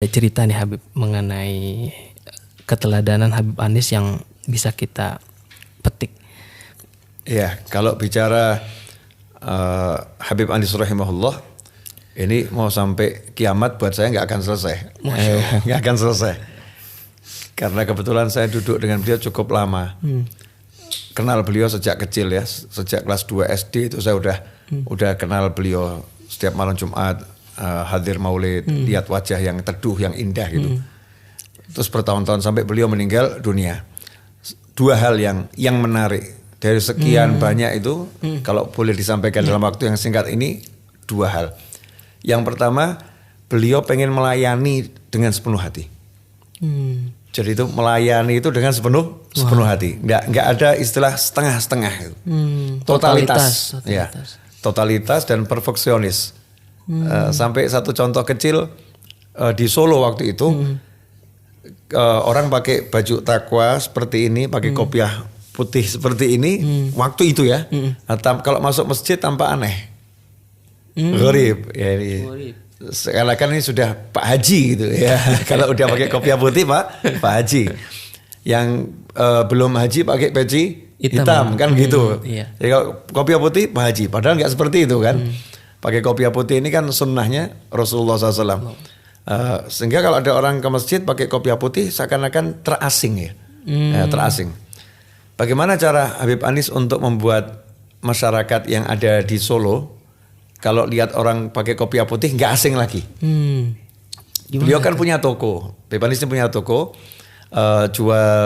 cerita nih Habib mengenai keteladanan Habib Anis yang bisa kita petik. Ya, kalau bicara Habib Anis rahimahullah, ini mau sampai kiamat buat saya nggak akan selesai. Nggak akan selesai. Karena kebetulan saya duduk dengan beliau cukup lama. Kenal beliau sejak kecil ya, sejak kelas 2 SD itu saya udah kenal beliau. Setiap malam Jumat hadir maulid, lihat wajah yang teduh, yang indah gitu. Terus bertahun-tahun sampai beliau meninggal dunia. Dua hal yang menarik dari sekian banyak itu, kalau boleh disampaikan dalam waktu yang singkat ini, dua hal. Yang pertama, beliau pengen melayani dengan sepenuh hati. Jadi itu melayani itu dengan sepenuh hati. Nggak ada istilah setengah-setengah itu. Totalitas. Ya, totalitas dan perfeksionis. Sampai satu contoh kecil di Solo waktu itu, orang pakai baju takwa seperti ini, pakai kopiah putih seperti ini, waktu itu ya. Kalau masuk masjid tampak aneh. Gharib. Ya, sekarang kan ini sudah Pak Haji gitu ya. Kalau udah pakai kopiah putih Pak Haji. Yang belum haji pakai peci hitam kan gitu. Iya. Jadi kalau kopiah putih Pak Haji, padahal nggak seperti itu kan. Pakai kopiah putih ini kan sunnahnya Rasulullah SAW. Sehingga kalau ada orang ke masjid pakai kopiah putih seakan-akan terasing ya. Terasing. Bagaimana cara Habib Anis untuk membuat masyarakat yang ada di Solo kalau lihat orang pakai kopiah putih nggak asing lagi? Beliau kan punya toko. Habib Anis ini punya toko, jual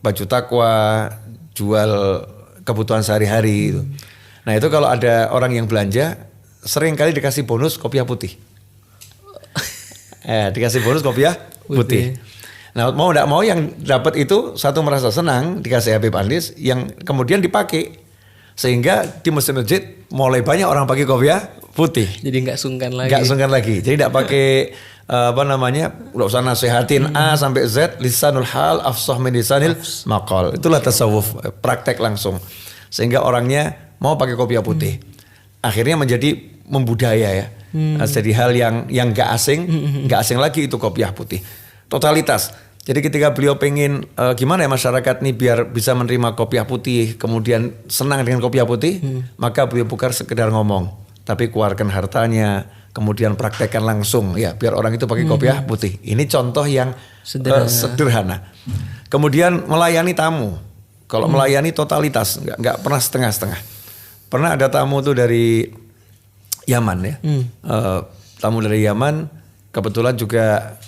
baju takwa, jual kebutuhan sehari-hari. Gitu. Nah itu kalau ada orang yang belanja, sering kali dikasih bonus kopiah putih. Dikasih bonus kopiah putih. Nah mau tidak mau yang dapat itu satu merasa senang dikasih Habib Anis yang kemudian dipakai. Sehingga di masjid-masjid mulai banyak orang pakai kopiah putih. Jadi nggak sungkan lagi. Nggak sungkan lagi. Jadi tidak pakai nggak usah nasihatin A sampai Z, lisanul hal afsah min lisanil maqal. Itulah tasawuf, praktek langsung. Sehingga orangnya mau pakai kopiah putih. Akhirnya menjadi membudaya ya. Jadi hal yang nggak asing lagi itu kopiah putih. Totalitas. Jadi ketika beliau pengen gimana ya masyarakat nih biar bisa menerima kopiah putih, kemudian senang dengan kopiah putih, maka beliau bukan sekedar ngomong, tapi keluarkan hartanya, kemudian praktekkan langsung ya biar orang itu pakai kopiah putih. Ini contoh yang sederhana. Kemudian melayani tamu. Kalau melayani totalitas, nggak pernah setengah-setengah. Pernah ada tamu tuh dari Yaman ya. Tamu dari Yaman kebetulan juga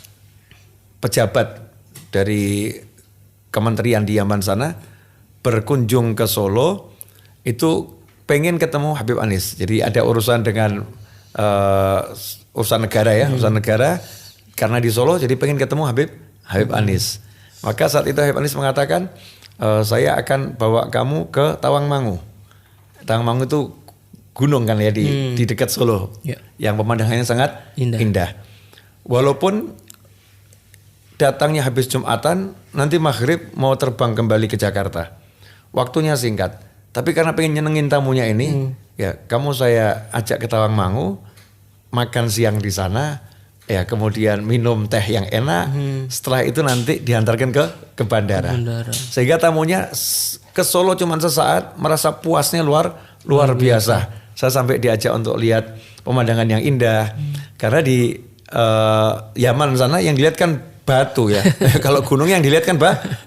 pejabat dari kementerian di Yaman sana berkunjung ke Solo, itu pengen ketemu Habib Anis. Jadi ada urusan dengan urusan negara ya, urusan negara karena di Solo jadi pengen ketemu Habib Anis. Maka saat itu Habib Anis mengatakan, saya akan bawa kamu ke Tawangmangu. Tawangmangu itu gunung kan ya di dekat Solo, yang pemandangannya sangat indah. Walaupun datangnya habis Jumatan, nanti maghrib mau terbang kembali ke Jakarta. Waktunya singkat. Tapi karena pengen nyenengin tamunya ini, ya kamu saya ajak ke Tawangmangu, makan siang di sana, ya kemudian minum teh yang enak. Setelah itu nanti diantarkan ke bandara. Sehingga tamunya ke Solo cuma sesaat, merasa puasnya luar biasa. Saya sampai diajak untuk lihat pemandangan yang indah. Karena di Yaman sana yang dilihat kan batu ya. Kalau gunung yang dilihat kan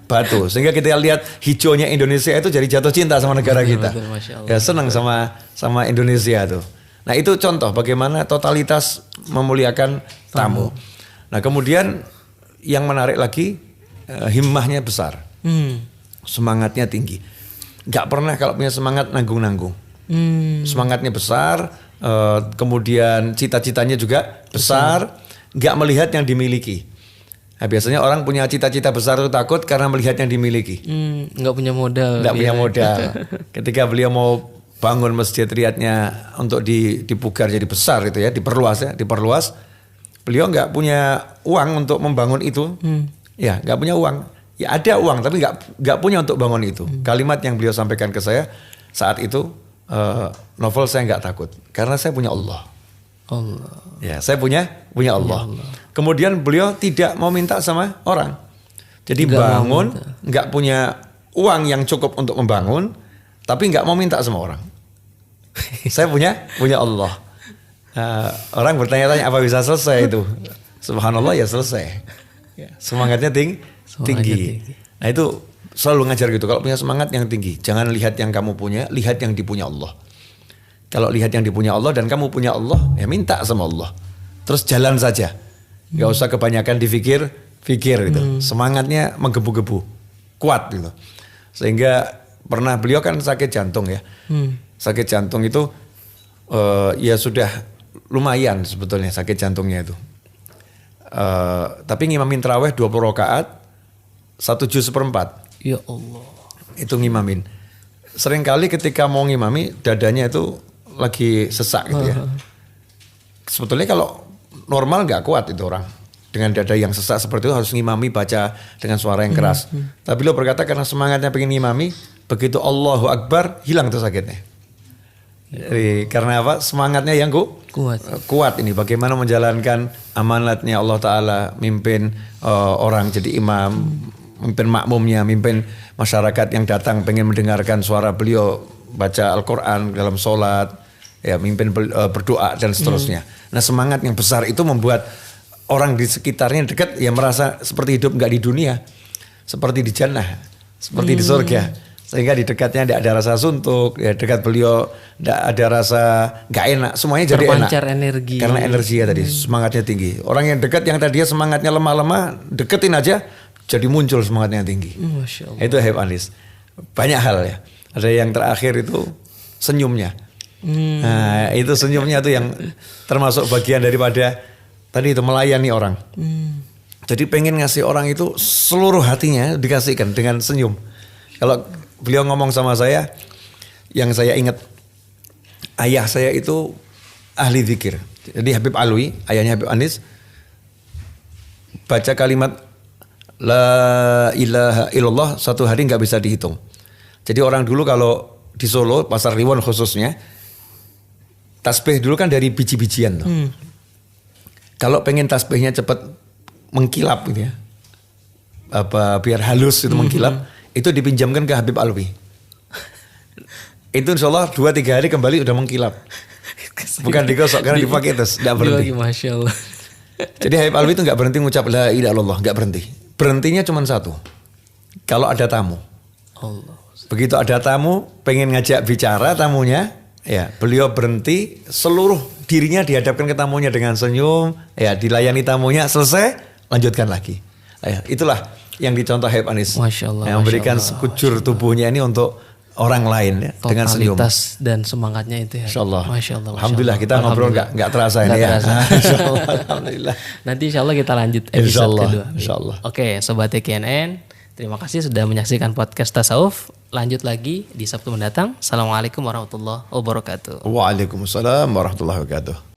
batu. Sehingga kita lihat hijaunya Indonesia itu jadi jatuh cinta sama negara kita. Ya senang sama Indonesia tuh. Nah itu contoh bagaimana totalitas memuliakan tamu. Nah kemudian yang menarik lagi, himmahnya besar. Semangatnya tinggi. Gak pernah kalau punya semangat nanggung-nanggung. Semangatnya besar, kemudian cita-citanya juga besar. Gak melihat yang dimiliki. Nah, biasanya orang punya cita-cita besar itu takut karena melihat yang dimiliki. Nggak punya modal. Nggak punya modal. Ketika beliau mau bangun masjid Riyadnya untuk dipugar jadi besar itu ya, diperluas. Beliau nggak punya uang untuk membangun itu. Ya, nggak punya uang. Ya ada uang tapi nggak punya untuk bangun itu. Kalimat yang beliau sampaikan ke saya saat itu, novel saya nggak takut karena saya punya Allah. Ya, saya punya Allah. Kemudian beliau tidak mau minta sama orang. Jadi bangun, nggak punya uang yang cukup untuk membangun, tapi nggak mau minta sama orang. Saya punya Allah. Orang bertanya-tanya apa bisa selesai itu? Subhanallah ya selesai. Semangatnya tinggi. Nah itu selalu ngajar gitu. Kalau punya semangat yang tinggi, jangan lihat yang kamu punya, lihat yang dipunya Allah. Kalau lihat yang dipunya Allah dan kamu punya Allah, ya minta sama Allah. Terus jalan saja. Gak usah kebanyakan pikir gitu. Semangatnya menggebu-gebu, kuat gitu. Sehingga pernah beliau kan sakit jantung ya. Sakit jantung itu ya sudah lumayan sebetulnya sakit jantungnya itu. Tapi ngimamin tarawih 20 rakaat 1 juz seperempat. Ya Allah. Itu ngimamin. Seringkali ketika mau ngimami dadanya itu lagi sesak gitu ya. Sebetulnya kalau normal nggak kuat itu orang dengan dada yang sesak seperti itu harus ngimami baca dengan suara yang keras. Tapi beliau berkata karena semangatnya pengen ngimami, begitu Allahu Akbar hilang tuh sakitnya. Jadi, karena apa? Semangatnya yang kuat ini. Bagaimana menjalankan amanatnya Allah Ta'ala, mimpin orang jadi imam, mimpin makmumnya, mimpin masyarakat yang datang pengen mendengarkan suara beliau baca Al-Quran dalam sholat, ya mimpin berdoa dan seterusnya. Nah semangat yang besar itu membuat orang di sekitarnya dekat ya merasa seperti hidup nggak di dunia, seperti di jannah, seperti di surga. Sehingga di dekatnya tidak ada rasa suntuk, ya dekat beliau tidak ada rasa nggak enak, semuanya jadi enak. Terpancar energi. Karena energinya tadi semangatnya tinggi. Orang yang dekat yang tadinya semangatnya lemah-lemah, deketin aja jadi muncul semangatnya tinggi. Masya Allah. Itu Habib Anis. Banyak hal ya. Ada yang terakhir itu senyumnya. Nah itu senyumnya tuh yang termasuk bagian daripada tadi itu melayani orang. Jadi pengen ngasih orang itu seluruh hatinya dikasihkan dengan senyum. Kalau beliau ngomong sama saya, yang saya ingat ayah saya itu ahli zikir. Jadi Habib Alwi, ayahnya Habib Anis, baca kalimat La ilaha illallah satu hari nggak bisa dihitung. Jadi orang dulu kalau di Solo, Pasar Kliwon khususnya, tasbih dulu kan dari biji-bijian tuh. Kalau pengen tasbihnya cepat mengkilap gitu ya, apa biar halus itu mengkilap, itu dipinjamkan ke Habib Alwi. Itu insya Allah 2-3 hari kembali udah mengkilap. Bukan digosok karena dipakai terus, tidak berhenti. Masya Allah. Jadi Habib Alwi itu nggak berhenti ngucap la ilaha illallah, nggak berhenti. Berhentinya cuma satu. Kalau ada tamu. Allah. Begitu ada tamu, pengen ngajak bicara tamunya, ya beliau berhenti, seluruh dirinya dihadapkan ke tamunya dengan senyum, ya dilayani tamunya, selesai, lanjutkan lagi. Ya, itulah yang dicontoh Habib Anis. Masya Allah. Yang memberikan sekujur tubuhnya ini untuk orang lain ya, dengan senyum. Totalitas dan semangatnya itu ya. Insya Allah. Masya Allah. Alhamdulillah kita ngobrol nggak terasa ini ya. Insya Allah. Alhamdulillah. Nanti insya Allah kita lanjut episode kedua. Insya Allah. Oke, Sobat TKNN, terima kasih sudah menyaksikan podcast Tasawuf. Lanjut lagi di Sabtu mendatang. Assalamualaikum warahmatullahi wabarakatuh. Waalaikumsalam warahmatullahi wabarakatuh.